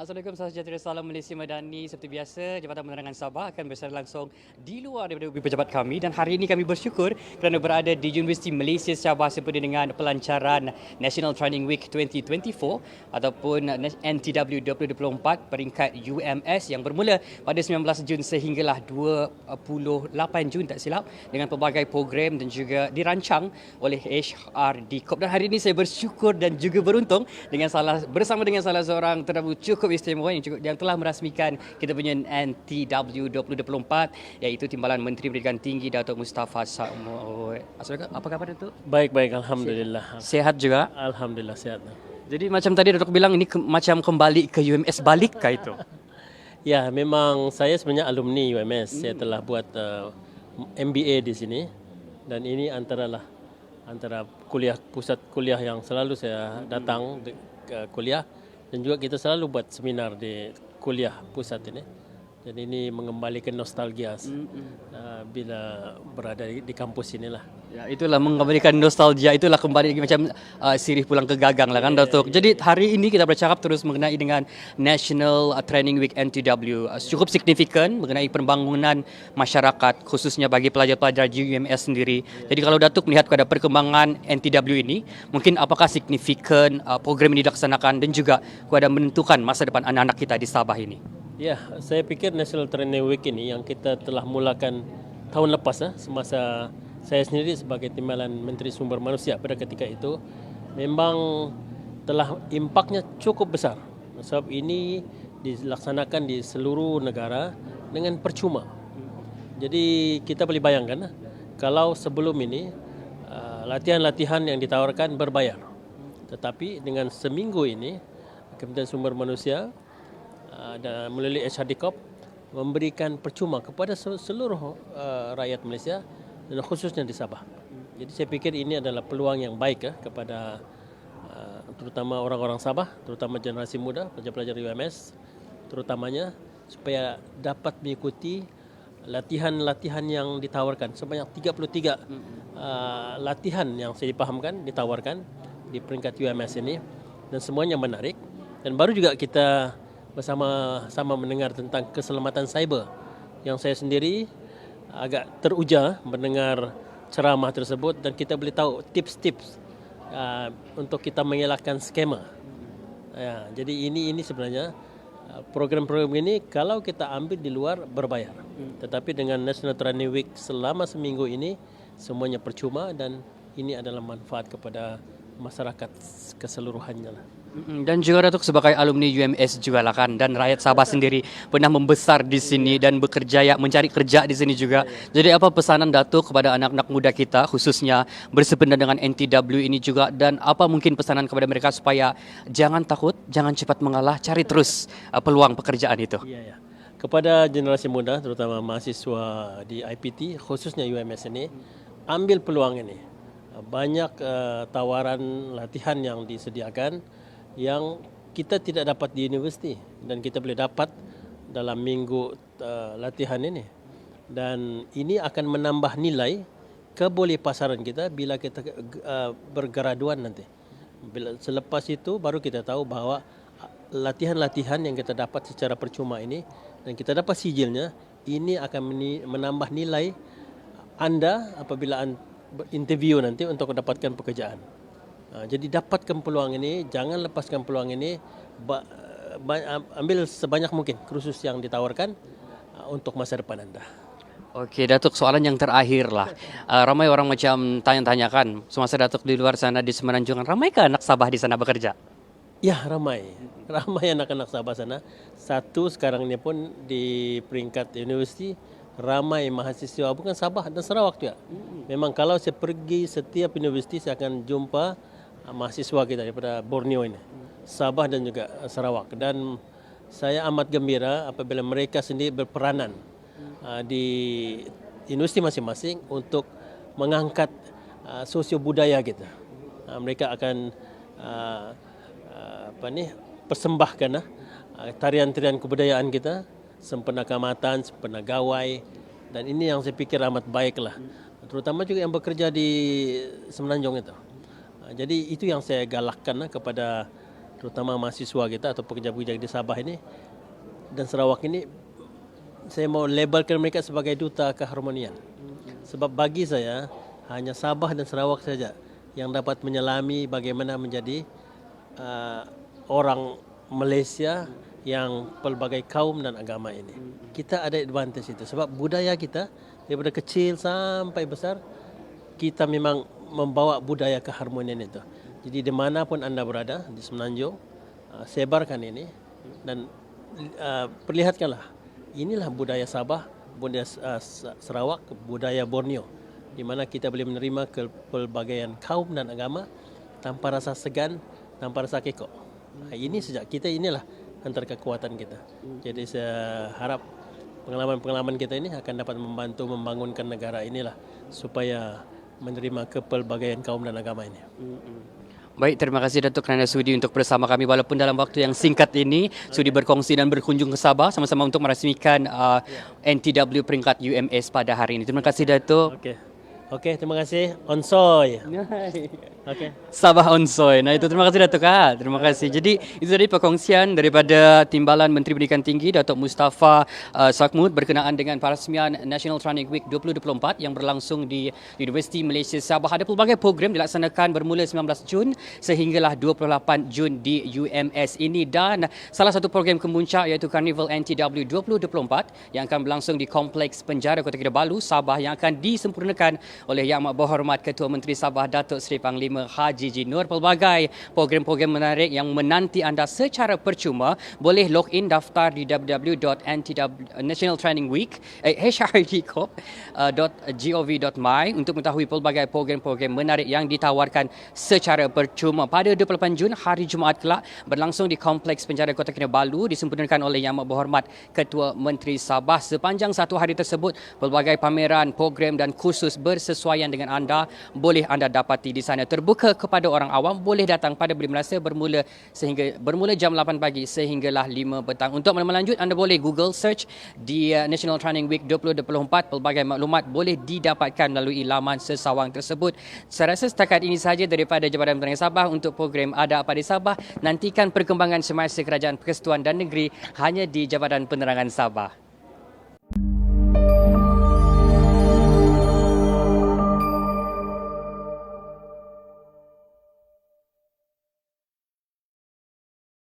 Assalamualaikum, salam sejahtera, salam Malaysia Madani. Seperti biasa, Jabatan Penerangan Sabah akan bersara langsung di luar daripada ubi pejabat kami, dan hari ini kami bersyukur kerana berada di Universiti Malaysia Sabah sempena dengan pelancaran National Training Week 2024 ataupun NTW 2024 peringkat UMS yang bermula pada 19 Jun sehinggalah 28 Jun tak silap, dengan pelbagai program dan juga dirancang oleh HRDCOP. Dan hari ini saya bersyukur dan juga beruntung bersama dengan salah seorang tetamu cukup istimewa yang telah merasmikan kita punya NTW 2024, iaitu Timbalan Menteri Pendidikan Tinggi Datuk Mustafa Samoe. Assalamualaikum, apa khabar Datuk? Baik, alhamdulillah. Sehat juga? Alhamdulillah sihat. Jadi macam tadi Datuk bilang ini macam kembali ke UMS, balik kah itu? Ya, memang saya sebenarnya alumni UMS. Saya telah buat MBA di sini, dan ini antara pusat kuliah yang selalu saya datang ke kuliah, dan juga kita selalu buat seminar di kuliah pusat ini. Jadi ini mengembalikan nostalgia bila berada di kampus inilah. Ya, itulah mengembalikan nostalgia, itulah kembali macam sirih pulang ke gagang lah kan Datuk. Jadi hari ini kita bercakap terus mengenai dengan National Training Week NTW. Cukup signifikan mengenai pembangunan masyarakat khususnya bagi pelajar-pelajar UMS sendiri. Jadi kalau Datuk melihat kepada perkembangan NTW ini, mungkin apakah signifikan program ini dilaksanakan dan juga kepada menentukan masa depan anak-anak kita di Sabah ini? Ya, saya pikir National Training Week ini yang kita telah mulakan tahun lepas semasa saya sendiri sebagai Timbalan Menteri Sumber Manusia pada ketika itu, memang telah impaknya cukup besar. Sebab ini dilaksanakan di seluruh negara dengan percuma. Jadi kita boleh bayangkan kalau sebelum ini latihan-latihan yang ditawarkan berbayar. Tetapi dengan seminggu ini Kementerian Sumber Manusia dan melalui HRDCOP memberikan percuma kepada seluruh rakyat Malaysia dan khususnya di Sabah. Jadi saya pikir ini adalah peluang yang baik kepada terutama orang-orang Sabah, terutama generasi muda, pelajar-pelajar UMS terutamanya, supaya dapat mengikuti latihan-latihan yang ditawarkan. Sebanyak 33 latihan yang saya dipahamkan ditawarkan di peringkat UMS ini, dan semuanya menarik. Dan baru juga kita bersama-sama mendengar tentang keselamatan cyber, yang saya sendiri agak teruja mendengar ceramah tersebut, dan kita boleh tahu tips-tips untuk kita mengelakkan skema. Ya, jadi ini sebenarnya program-program ini kalau kita ambil di luar berbayar. Tetapi dengan National Training Week selama seminggu ini semuanya percuma, dan ini adalah manfaat kepada masyarakat keseluruhannya lah. Dan juga Datuk sebagai alumni UMS juga lah kan, dan rakyat Sabah sendiri pernah membesar di sini dan bekerja, mencari kerja di sini juga. Jadi apa pesanan Datuk kepada anak-anak muda kita khususnya bersepeda dengan NTW ini juga, dan apa mungkin pesanan kepada mereka supaya jangan takut, jangan cepat mengalah, cari terus peluang pekerjaan itu? Ya. Kepada generasi muda terutama mahasiswa di IPT khususnya UMS ini, ambil peluang ini. Banyak tawaran latihan yang disediakan yang kita tidak dapat di universiti, dan kita boleh dapat dalam minggu latihan ini, dan ini akan menambah nilai kebolehpasaran kita bila kita bergraduan nanti. Selepas itu baru kita tahu bahawa latihan-latihan yang kita dapat secara percuma ini dan kita dapat sijilnya, ini akan menambah nilai anda apabila interview nanti untuk mendapatkan pekerjaan. Jadi dapatkan peluang ini, jangan lepaskan peluang ini, ambil sebanyak mungkin kursus yang ditawarkan untuk masa depan anda. Okey, Datuk, soalan yang terakhir lah. Ramai orang macam tanya-tanyakan, semasa Datuk di luar sana di Semenanjung, ramaikah anak Sabah di sana bekerja? Ya, ramai anak-anak Sabah sana. Satu sekarang ini pun di peringkat universiti, ramai mahasiswa bukan Sabah dan Sarawak juga. Memang kalau saya pergi setiap universiti saya akan jumpa mahasiswa kita daripada Borneo ini, Sabah dan juga Sarawak. Dan saya amat gembira apabila mereka sendiri berperanan di universiti masing-masing untuk mengangkat sosio budaya kita. Mereka akan persembahkan tarian-tarian kebudayaan kita, sempena kamatan, sempena gawai, dan ini yang saya pikir amat baiklah, terutama juga yang bekerja di Semenanjung itu. Jadi itu yang saya galakkan kepada terutama mahasiswa kita atau pekerja-pekerja di Sabah ini dan Sarawak ini. Saya mau labelkan mereka sebagai duta keharmonian. Sebab bagi saya hanya Sabah dan Sarawak saja yang dapat menyelami bagaimana menjadi orang Malaysia yang pelbagai kaum dan agama ini. Kita ada advantage itu sebab budaya kita daripada kecil sampai besar kita memang membawa budaya keharmonian itu. Jadi di mana pun anda berada di Semenanjung, sebarkan ini dan perlihatkanlah. Inilah budaya Sabah, budaya Sarawak, budaya Borneo, di mana kita boleh menerima pelbagaian kaum dan agama tanpa rasa segan, tanpa rasa kekok. Ini sejak kita inilah antara kekuatan kita. Jadi saya harap pengalaman-pengalaman kita ini akan dapat membantu membangunkan negara inilah supaya menerima kepelbagaian kaum dan agama ini. Baik, terima kasih Datuk kerana sudi untuk bersama kami walaupun dalam waktu yang singkat ini sudi berkongsi dan berkunjung ke Sabah sama-sama untuk merasmikan NTW peringkat UMS pada hari ini. Terima kasih Datuk. Okey, terima kasih. Onsoy. Okey. Sabah Onsoy. Nah itu terima kasih Datuk. Terima kasih. Jadi itu tadi perkongsian daripada Timbalan Menteri Pendidikan Tinggi Datuk Mustafa Sakmud berkenaan dengan parasmian National Training Week 2024 yang berlangsung di Universiti Malaysia Sabah. Ada pelbagai program dilaksanakan bermula 19 Jun sehinggalah 28 Jun di UMS ini dan salah satu program kemuncak iaitu Carnival NTW 2024 yang akan berlangsung di Kompleks Penjara Kota Kinabalu Sabah yang akan disempurnakan oleh Yang Amat Berhormat Ketua Menteri Sabah Datuk Seri Panglima Haji G. Nur. Pelbagai program-program menarik yang menanti anda secara percuma. Boleh log in daftar di www.hrgcorp.gov.my untuk mengetahui pelbagai program-program menarik yang ditawarkan secara percuma. Pada 28 Jun hari Jumaat kelak berlangsung di Kompleks Penjara Kota Kinabalu disempurnakan oleh Yang Amat Berhormat Ketua Menteri Sabah. Sepanjang satu hari tersebut pelbagai pameran, program dan kursus bersesuaian dengan anda boleh anda dapati di sana. Terbuka kepada orang awam, boleh datang pada bila masa bermula jam 8 pagi sehinggalah 5 petang. Untuk maklumat lanjut anda boleh Google search di National Training Week 2024. Pelbagai maklumat boleh didapatkan melalui laman sesawang tersebut. Saya rasa setakat ini sahaja daripada Jabatan Penerangan Sabah untuk program Ada Apa di Sabah. Nantikan perkembangan semasa Kerajaan Persekutuan dan Negeri hanya di Jabatan Penerangan Sabah.